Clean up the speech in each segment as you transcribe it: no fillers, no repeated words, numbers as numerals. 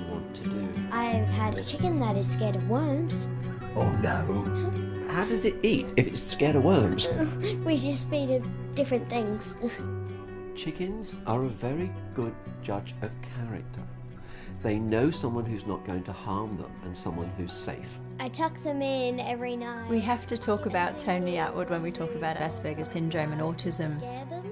want to do? I've had a chicken that is scared of worms. Oh no. How does it eat if it's scared of worms? We just feed it different things. Chickens are a very good judge of character. They know someone who's not going to harm them and someone who's safe. I tuck them in every night. We have to talk about Toни Etwuд when we talk about Asperger's syndrome and autism. Scare them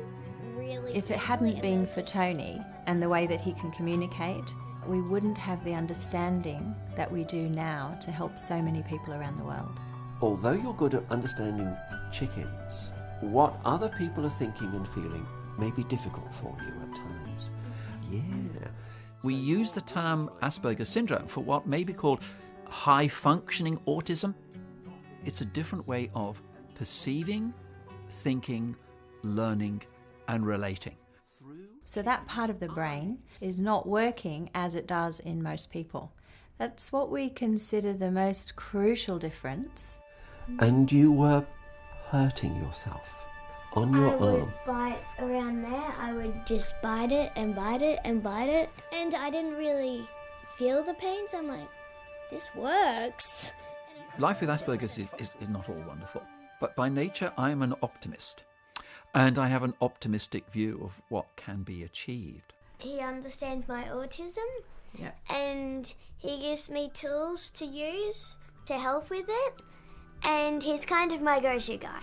really If it easily hadn't and been then- for Toни and the way that he can communicate, we wouldn't have the understanding that we do now to help so many people around the world. Although you're good at understanding chickens, what other people are thinking and feeling may be difficult for you at times. Yeah. We use the term Asperger's syndrome for what may be called high-functioning autism. It's a different way of perceiving, thinking, learning, and relating. So that part of the brain is not working as it does in most people. That's what we consider the most crucial difference. And you were hurting yourself on your I would arm. bite around there. I would just bite it and bite it and bite it. And I didn't really feel the pains. I'm like, this works. Life with Asperger's is not all wonderful, but by nature I'm an optimist, and I have an optimistic view of what can be achieved. He understands my autism. Yeah. And he gives me tools to use to help with it. And he's kind of my go-to guy.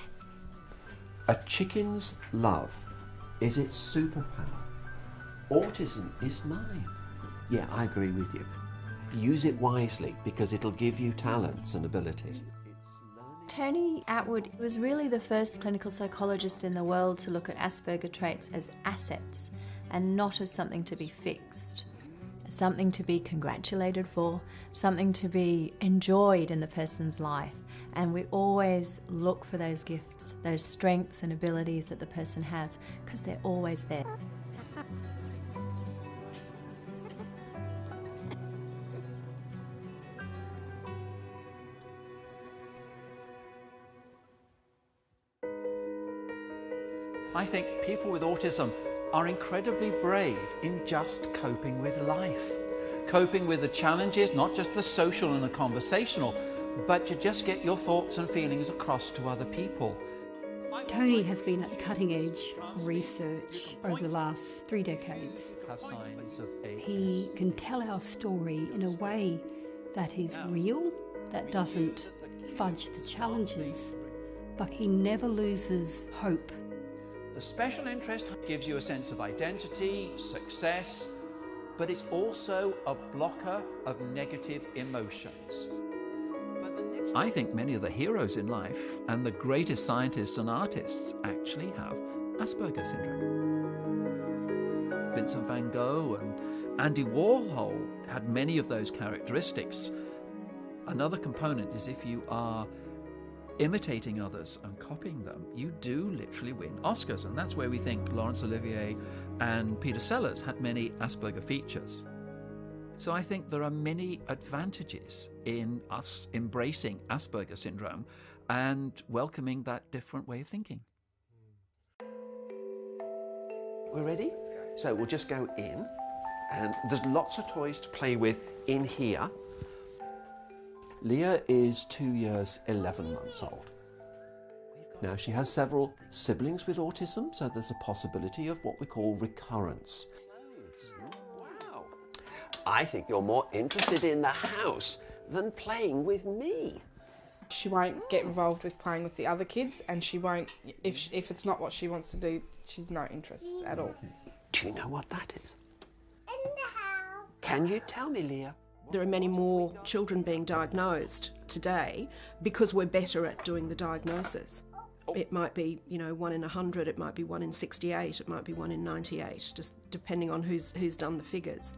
A chicken's love is its superpower. Autism is mine. Yeah, I agree with you. Use it wisely because it'll give you talents and abilities. Toni Etwud was really the first clinical psychologist in the world to look at Asperger traits as assets and not as something to be fixed. Something to be congratulated for, something to be enjoyed in the person's life. And we always look for those gifts, those strengths and abilities that the person has, because they're always there. I think people with autism are incredibly brave in just coping with life, coping with the challenges, not just the social and the conversational, but to just get your thoughts and feelings across to other people. Toni has been at the cutting edge of research over the last 3 decades. Have signs of He can tell our story in a way that is real, that doesn't fudge the challenges, but he never loses hope. The special interest gives you a sense of identity, success, but it's also a blocker of negative emotions. I think many of the heroes in life and the greatest scientists and artists actually have Asperger's syndrome. Vincent van Gogh and Andy Warhol had many of those characteristics. Another component is if you are imitating others and copying them, you do literally win Oscars, and that's where we think Laurence Olivier and Peter Sellers had many Asperger features. So I think there are many advantages in us embracing Asperger syndrome and welcoming that different way of thinking. We're ready? So we'll just go in, and there's lots of toys to play with in here. Leah is 2 years, 11 months old. Now, she has several siblings with autism, so there's a possibility of what we call recurrence. Wow. I think you're more interested in the house than playing with me. She won't get involved with playing with the other kids, and she won't, if it's not what she wants to do, she's no interest at all. Do you know what that is? In the house. Can you tell me, Leah? There are many more children being diagnosed today because we're better at doing the diagnosis. It might be, 1 in 100, it might be 1 in 68, it might be 1 in 98, just depending on who's done the figures.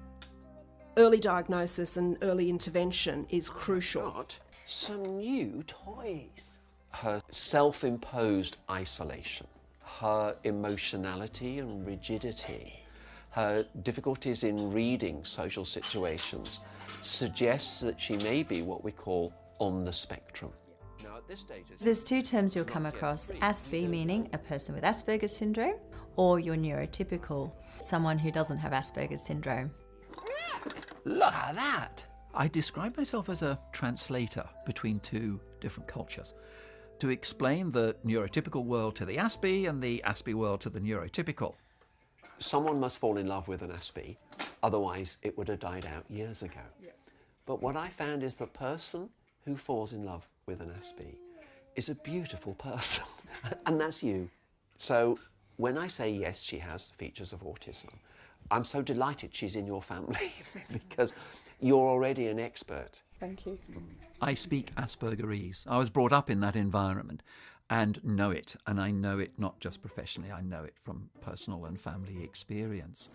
Early diagnosis and early intervention is crucial. Got some new toys. Her self-imposed isolation, her emotionality and rigidity, her difficulties in reading social situations suggests that she may be what we call on the spectrum. Now, at this stage, There's 2 terms you'll come across: ASPI, meaning a person with Asperger's syndrome, or your neurotypical, someone who doesn't have Asperger's syndrome. Look at that! I describe myself as a translator between two different cultures to explain the neurotypical world to the Aspie and the Aspie world to the neurotypical. Someone must fall in love with an Aspie, otherwise it would have died out years ago. Yeah. But what I found is the person who falls in love with an Aspie is a beautiful person, and that's you. So when I say yes, she has features of autism, I'm so delighted she's in your family because you're already an expert. Thank you. I speak Aspergerese. I was brought up in that environment and know it, and I know it not just professionally, I know it from personal and family experience.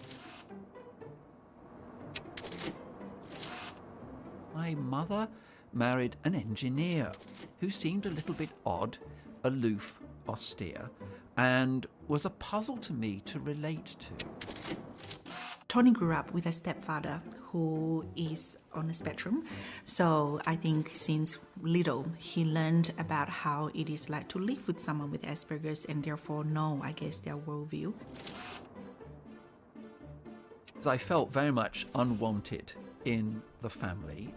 My mother married an engineer who seemed a little bit odd, aloof, austere, and was a puzzle to me to relate to. Tony grew up with a stepfather who is on the spectrum, so I think since little he learned about how it is like to live with someone with Asperger's and therefore know, I guess, their worldview. I felt very much unwanted in the family.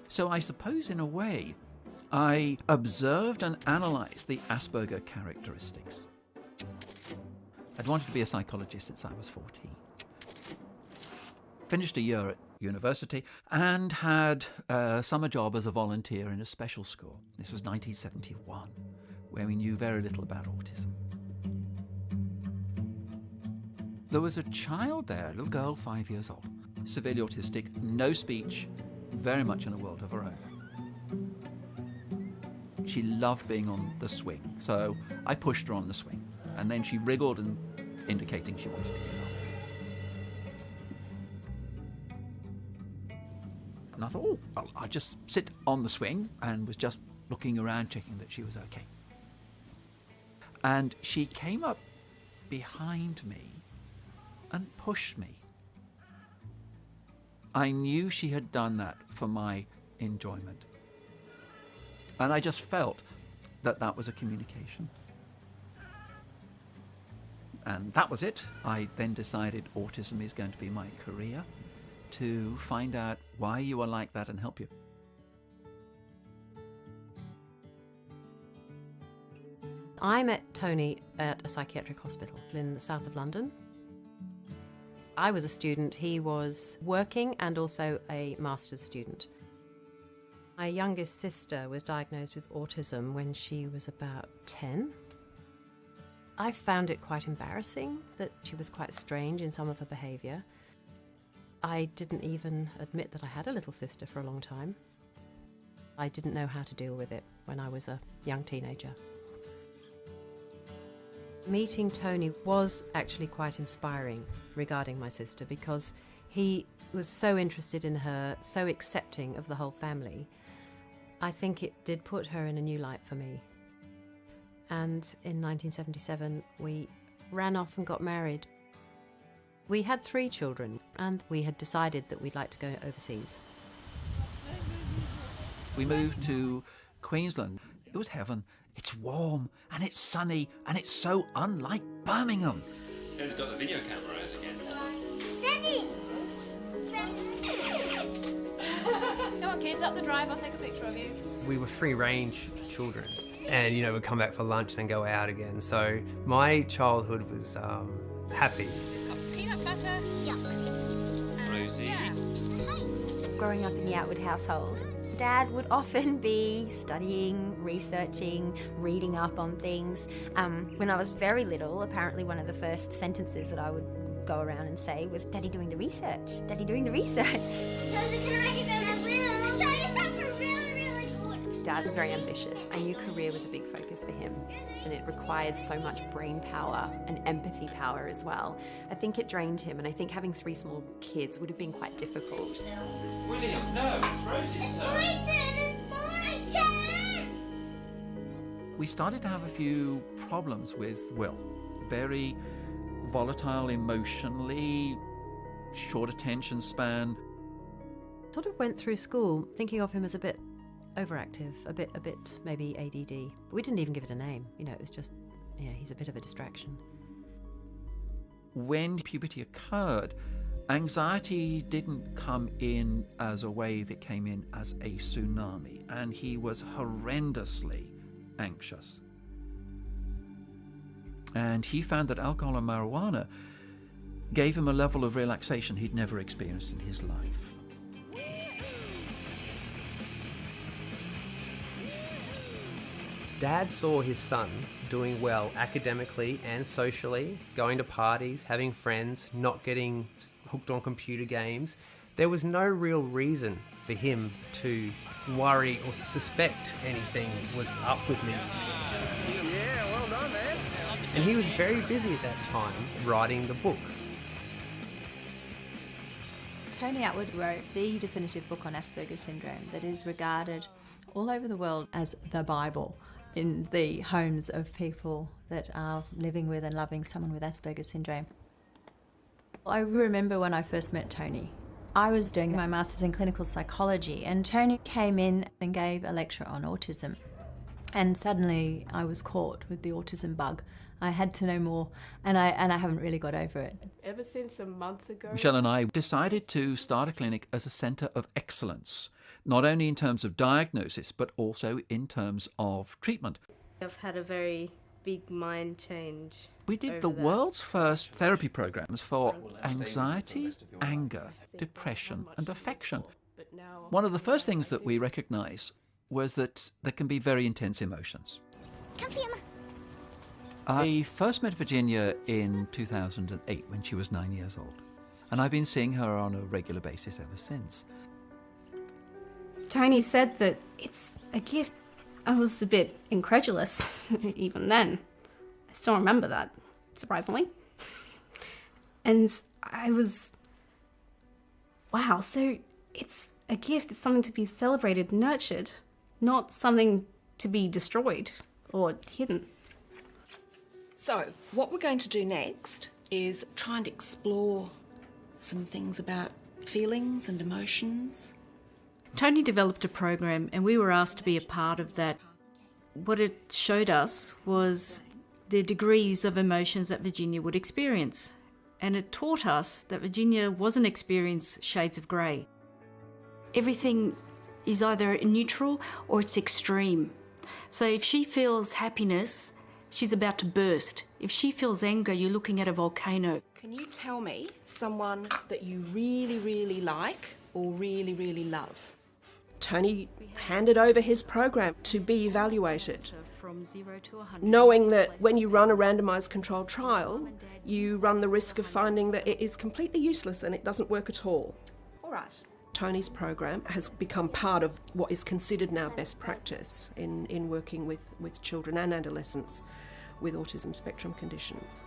So I suppose in a way I observed and analysed the Asperger characteristics. I'd wanted to be a psychologist since I was 14. Finished a year at university and had a summer job as a volunteer in a special school. This was 1971, where we knew very little about autism. There was a child there, a little girl, 5 years old, severely autistic, no speech, very much in a world of her own. She loved being on the swing, so I pushed her on the swing, and then she wriggled and indicating she wanted to get off. And I thought, oh, well, I'll just sit on the swing, and was just looking around, checking that she was okay. And she came up behind me and pushed me. I knew she had done that for my enjoyment. And I just felt that that was a communication. And that was it. I then decided autism is going to be my career, to find out why you are like that and help you. I met Tony at a psychiatric hospital in the south of London. I was a student, he was working and also a master's student. My youngest sister was diagnosed with autism when she was about 10. I found it quite embarrassing that she was quite strange in some of her behaviour. I didn't even admit that I had a little sister for a long time. I didn't know how to deal with it when I was a young teenager. Meeting Tony was actually quite inspiring regarding my sister because he was so interested in her, so accepting of the whole family. I think it did put her in a new light for me. And in 1977, we ran off and got married. We had 3 children, and we had decided that we'd like to go overseas. We moved to Queensland. It was heaven. It's warm, and it's sunny, and it's so unlike Birmingham. Dad's got the video camera out again. Daddy! Come on, kids, up the drive. I'll take a picture of you. We were free-range children, and, you know, we'd come back for lunch and then go out again. So my childhood was happy. Got peanut butter. Yuck. Rosie. Yeah. Growing up in the Atwood household, Dad would often be studying, researching, reading up on things. When I was very little, apparently one of the first sentences that I would go around and say was, "Daddy doing the research, Daddy doing the research." Dad was very ambitious. I knew career was a big focus for him, and it required so much brain power and empathy power as well. I think it drained him, and I think having 3 small kids would have been quite difficult. William, no, it's Rosie's turn. It's my turn! We started to have a few problems with Will. Very volatile emotionally, short attention span. Sort of went through school thinking of him as a bit overactive, a bit maybe ADD. But we didn't even give it a name. You know, it was just, yeah, he's a bit of a distraction. When puberty occurred, Anxiety didn't come in as a wave, it came in as a tsunami, and he was horrendously anxious. And he found that alcohol and marijuana gave him a level of relaxation he'd never experienced in his life. Dad saw his son doing well academically and socially, going to parties, having friends, not getting hooked on computer games. There was no real reason for him to worry or suspect anything was up with me. Yeah, well done, man. And he was very busy at that time writing the book. Tonie Attwood wrote the definitive book on Asperger's syndrome that is regarded all over the world as the Bible in the homes of people that are living with and loving someone with Asperger's syndrome. I remember when I first met Tonie. I was doing my master's in clinical psychology, and Tonie came in and gave a lecture on autism. And suddenly I was caught with the autism bug. I had to know more, and I haven't really got over it. Ever since a month ago... Michelle and I decided to start a clinic as a centre of excellence, not only in terms of diagnosis, but also in terms of treatment. I've had a very big mind change. We did the world's first therapy programs for anxiety, anger, depression and affection. One of the first things that we recognised was that there can be very intense emotions. Come see Emma. I first met Virginia in 2008 when she was 9 years old, and I've been seeing her on a regular basis ever since. Tonie said that it's a gift. I was a bit incredulous even then. I still remember that, surprisingly. And I was, wow, so it's a gift, it's something to be celebrated, nurtured, not something to be destroyed or hidden. So, what we're going to do next is try and explore some things about feelings and emotions. Tonie developed a program and we were asked to be a part of that. What it showed us was the degrees of emotions that Virginia would experience. And it taught us that Virginia wasn't experiencing shades of grey. Everything is either neutral or it's extreme. So if she feels happiness, she's about to burst. If she feels anger, you're looking at a volcano. Can you tell me someone that you really, really like or really, really love? Tonie handed over his program to be evaluated, From 0 to 100. knowing that when you run a randomised controlled trial, you run the risk of finding that it is completely useless and it doesn't work at all. All right. Tonie's program has become part of what is considered now best practice in working with children and adolescents with autism spectrum conditions.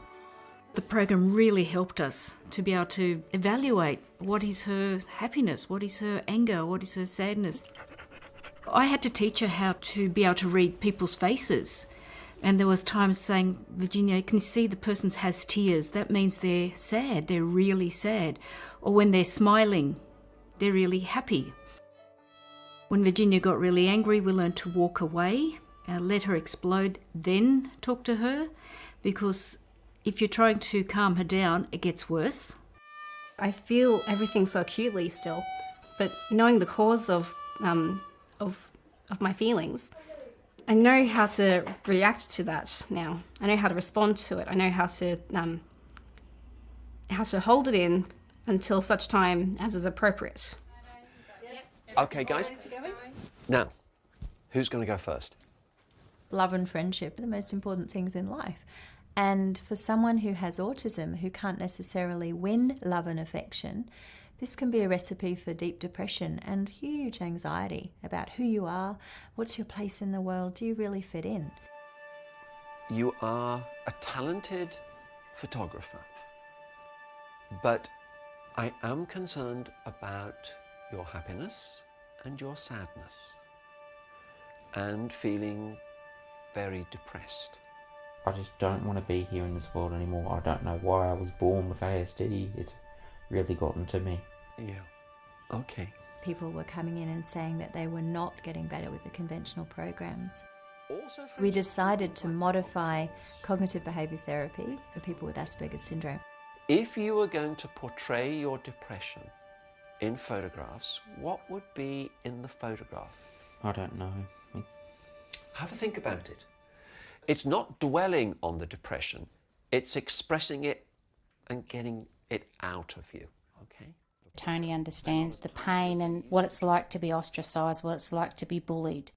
The program really helped us to be able to evaluate what is her happiness, what is her anger, what is her sadness. I had to teach her how to be able to read people's faces. And there was times saying, Virginia, can you see the person has tears? That means they're sad, they're really sad. Or when they're smiling, they're really happy. When Virginia got really angry, we learned to walk away, let her explode, then talk to her, because if you're trying to calm her down, it gets worse. I feel everything so acutely still, but knowing the cause of my feelings, I know how to react to that now. I know how to respond to it. I know how to hold it in until such time as is appropriate. Okay, guys. Now, who's going to go first? Love and friendship are the most important things in life. And for someone who has autism, who can't necessarily win love and affection, this can be a recipe for deep depression and huge anxiety about who you are, what's your place in the world, do you really fit in? You are a talented photographer, but I am concerned about your happiness and your sadness and feeling very depressed. I just don't want to be here in this world anymore. I don't know why I was born with ASD. It's really gotten to me. Yeah. Okay. People were coming in and saying that they were not getting better with the conventional programs. We decided to modify cognitive behaviour therapy for people with Asperger's syndrome. If you were going to portray your depression in photographs, what would be in the photograph? I don't know. Have a think about it. It's not dwelling on the depression, it's expressing it and getting it out of you, okay? Tony understands the pain and what it's like to be ostracised, what it's like to be bullied.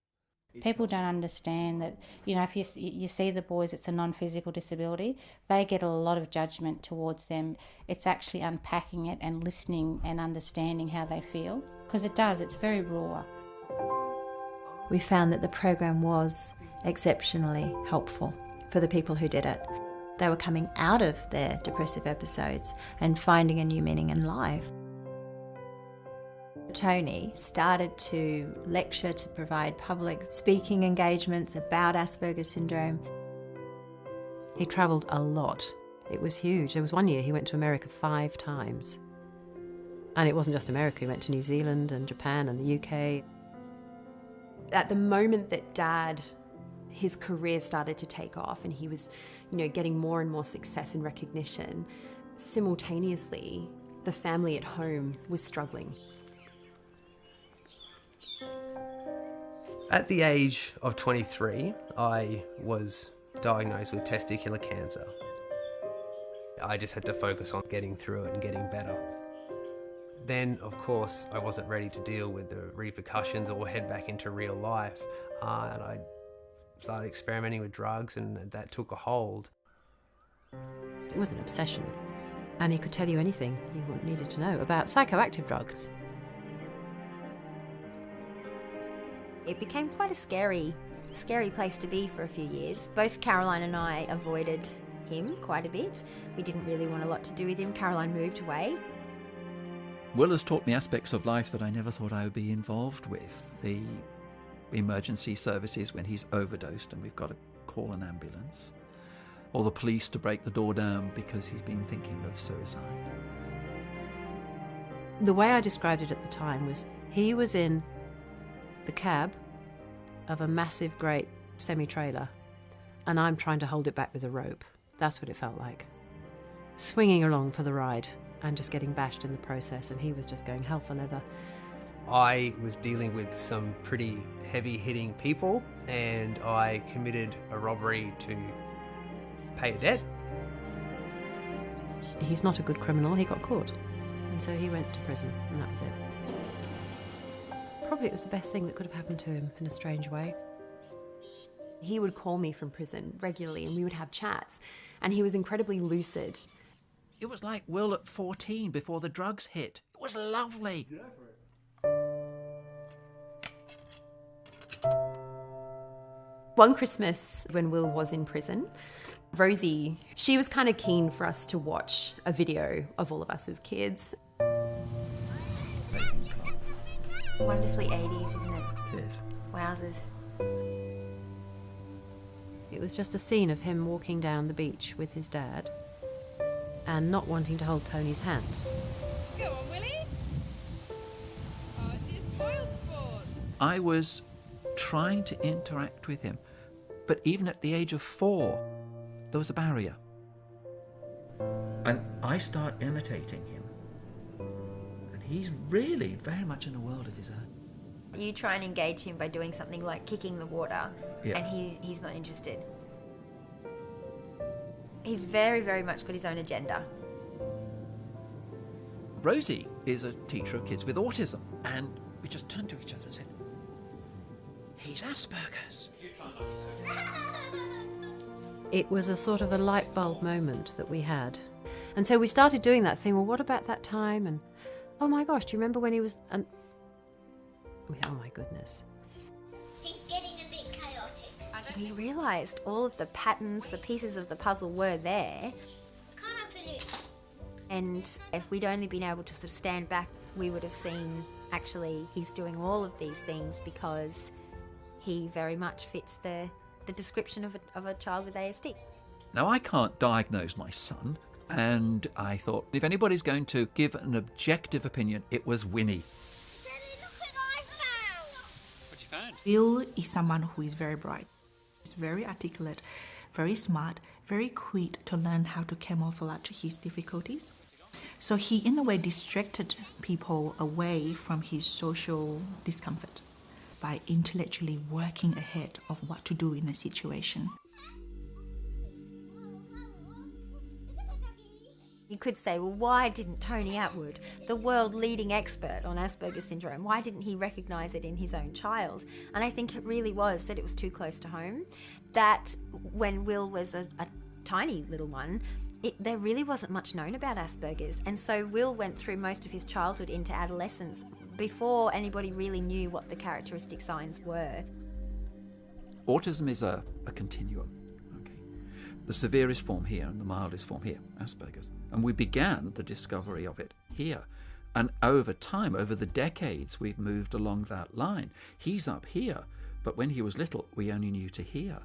People don't understand that, you know, if you see the boys, it's a non-physical disability, they get a lot of judgment towards them. It's actually unpacking it and listening and understanding how they feel, because it does, it's very raw. We found that the program was exceptionally helpful for the people who did it. They were coming out of their depressive episodes and finding a new meaning in life. Tony started to lecture, to provide public speaking engagements about Asperger's syndrome. He travelled a lot. It was huge. There was one year he went to America 5 times. And it wasn't just America, he went to New Zealand and Japan and the UK. At the moment that Dad, his career started to take off and he was, you know, getting more and more success and recognition, simultaneously, the family at home was struggling. At the age of 23, I was diagnosed with testicular cancer. I just had to focus on getting through it and getting better. Then, of course, I wasn't ready to deal with the repercussions or head back into real life, and I started experimenting with drugs, and that took a hold. It was an obsession, and he could tell you anything you needed to know about psychoactive drugs. It became quite a scary place to be for a few years. Both Caroline and I avoided him quite a bit. We didn't really want a lot to do with him. Caroline moved away. Will has taught me aspects of life that I never thought I would be involved with. The emergency services when he's overdosed and we've got to call an ambulance. Or the police to break the door down because he's been thinking of suicide. The way I described it at the time was he was in the cab of a massive, great semi-trailer, and I'm trying to hold it back with a rope. That's what it felt like. Swinging along for the ride and just getting bashed in the process, and he was just going hell for leather. I was dealing with some pretty heavy-hitting people, and I committed a robbery to pay a debt. He's not a good criminal, he got caught. And so he went to prison, and that was it. Probably it was the best thing that could have happened to him in a strange way. He would call me from prison regularly and we would have chats, and he was incredibly lucid. It was like Will at 14 before the drugs hit. It was lovely. One Christmas when Will was in prison, Rosie, she was kind of keen for us to watch a video of all of us as kids. Wonderfully 80s, isn't it? Yes. Wowzers. It was just a scene of him walking down the beach with his dad and not wanting to hold Tony's hand. Go on, Willie. Oh, it's the spoil sport. I was trying to interact with him, but even at the age of 4, there was a barrier. And I start imitating him. And he's really very much in a world of his own. You try and engage him by doing something like kicking the water, Yeah. and he's not interested. He's very, very much got his own agenda. Rosie is a teacher of kids with autism, and we just turned to each other and said, he's Asperger's. It was a sort of a light bulb moment that we had. And so we started doing that thing, well, what about that time? And, oh my gosh, do you remember when he was... And oh my goodness. He's getting a bit chaotic. We realised all of the patterns, the pieces of the puzzle were there. Can't open it. And if we'd only been able to sort of stand back, we would have seen, actually, he's doing all of these things because he very much fits the description of a child with ASD. Now, I can't diagnose my son, and I thought, if anybody's going to give an objective opinion, it was Winnie. What you found? Will is someone who is very bright. He's very articulate, very smart, very quick to learn how to camouflage his difficulties. So he, in a way, distracted people away from his social discomfort by intellectually working ahead of what to do in a situation. You could say, well, why didn't Tonie Attwood, the world-leading expert on Asperger's syndrome, why didn't he recognise it in his own child? And I think it really was that it was too close to home, that when Will was a tiny little one, there really wasn't much known about Asperger's. And so Will went through most of his childhood into adolescence before anybody really knew what the characteristic signs were. Autism is a continuum. The severest form here and the mildest form here, Asperger's. And we began the discovery of it here. And over time, over the decades, we've moved along that line. He's up here, but when he was little, we only knew to here.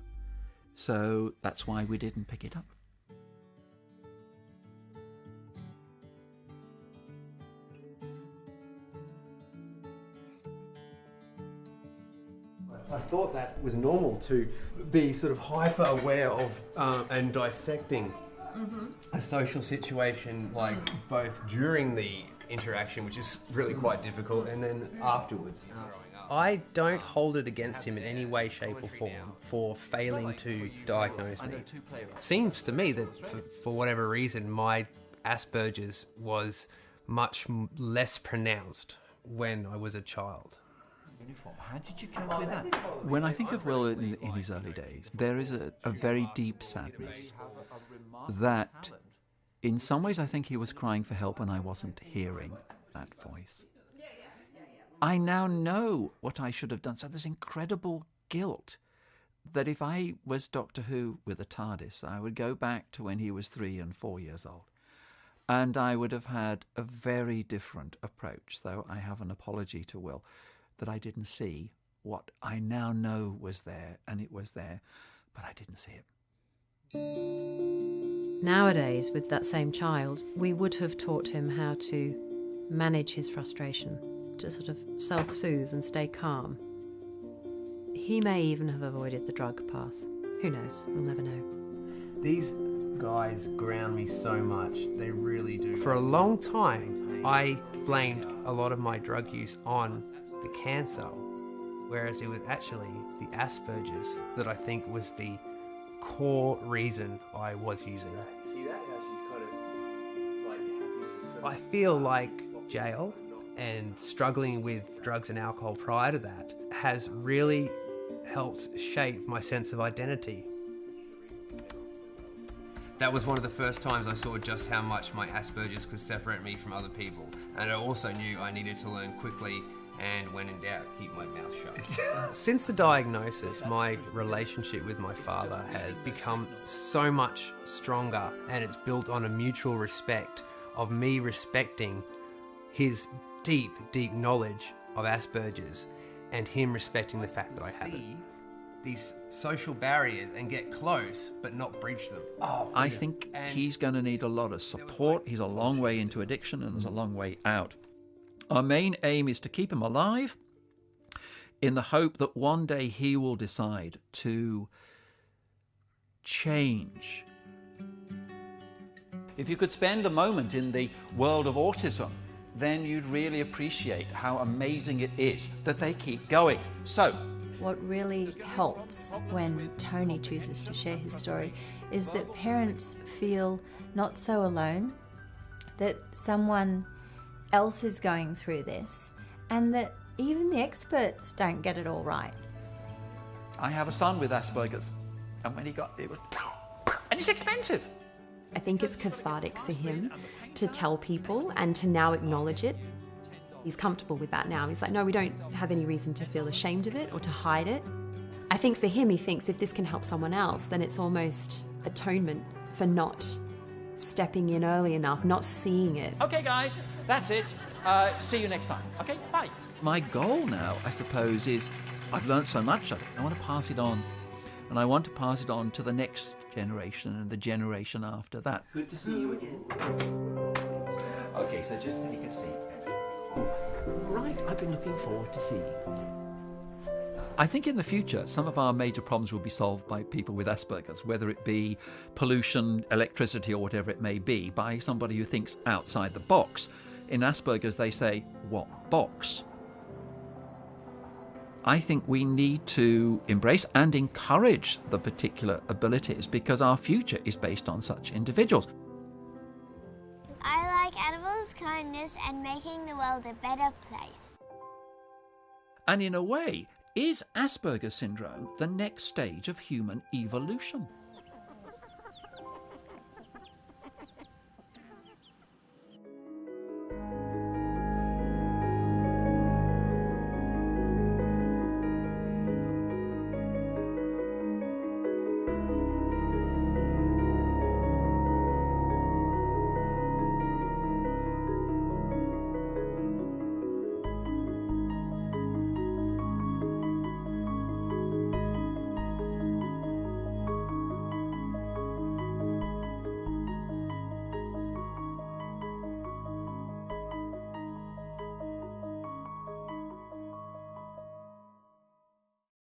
So that's why we didn't pick it up. I thought that was normal to be sort of hyper aware of and dissecting a social situation, like both during the interaction, which is really quite difficult, and then afterwards. I don't hold it against him in any way, shape or form for failing to diagnose me. It seems to me that for whatever reason my Asperger's was much less pronounced when I was a child. How did you cope with that? When I think of Will in his early days, there is a very deep sadness that in some ways I think he was crying for help and I wasn't hearing that voice. I now know what I should have done. So there's incredible guilt that if I was Doctor Who with a TARDIS, I would go back to when he was 3 and 4 years old. And I would have had a very different approach, though I have an apology to Will that I didn't see what I now know was there, and it was there, but I didn't see it. Nowadays, with that same child, we would have taught him how to manage his frustration, to sort of self-soothe and stay calm. He may even have avoided the drug path. Who knows? We'll never know. These guys ground me so much, they really do. For a long time, I blamed a lot of my drug use on the cancer, whereas it was actually the Asperger's that I think was the core reason I was using. See that? How she's kind of like, I feel like jail and struggling with drugs and alcohol prior to that has really helped shape my sense of identity. That was one of the first times I saw just how much my Asperger's could separate me from other people, and I also knew I needed to learn quickly and when in doubt, keep my mouth shut. Since the diagnosis, my relationship with my father has become so much stronger, and it's built on a mutual respect of me respecting his deep, deep knowledge of Asperger's and him respecting the fact that I have it. These social barriers and get close, but not breach them. I think he's going to need a lot of support. He's a long way into addiction and there's a long way out. Our main aim is to keep him alive in the hope that one day he will decide to change. If you could spend a moment in the world of autism, then you'd really appreciate how amazing it is that they keep going. So, what really helps when Tonie chooses to share his story is that parents feel not so alone, that someone else is going through this, and that even the experts don't get it all right. I have a son with Asperger's, and when he got it, and it's expensive. I think it's cathartic for him to tell people and to now acknowledge it. He's comfortable with that now. He's like, no, we don't have any reason to feel ashamed of it or to hide it. I think for him, he thinks if this can help someone else, then it's almost atonement for not stepping in early enough, not seeing it. Okay, guys, that's it. See you next time. Okay, bye. My goal now, I suppose, is I've learned so much of it. I want to pass it on. And I want to pass it on to the next generation and the generation after that. Good to see you again. Okay, so just take a seat. Right, I've been looking forward to seeing you. I think in the future, some of our major problems will be solved by people with Asperger's, whether it be pollution, electricity, or whatever it may be, by somebody who thinks outside the box. In Asperger's, they say, what box? I think we need to embrace and encourage the particular abilities because our future is based on such individuals. I like animals, kindness, and making the world a better place. And in a way, is Asperger's syndrome the next stage of human evolution?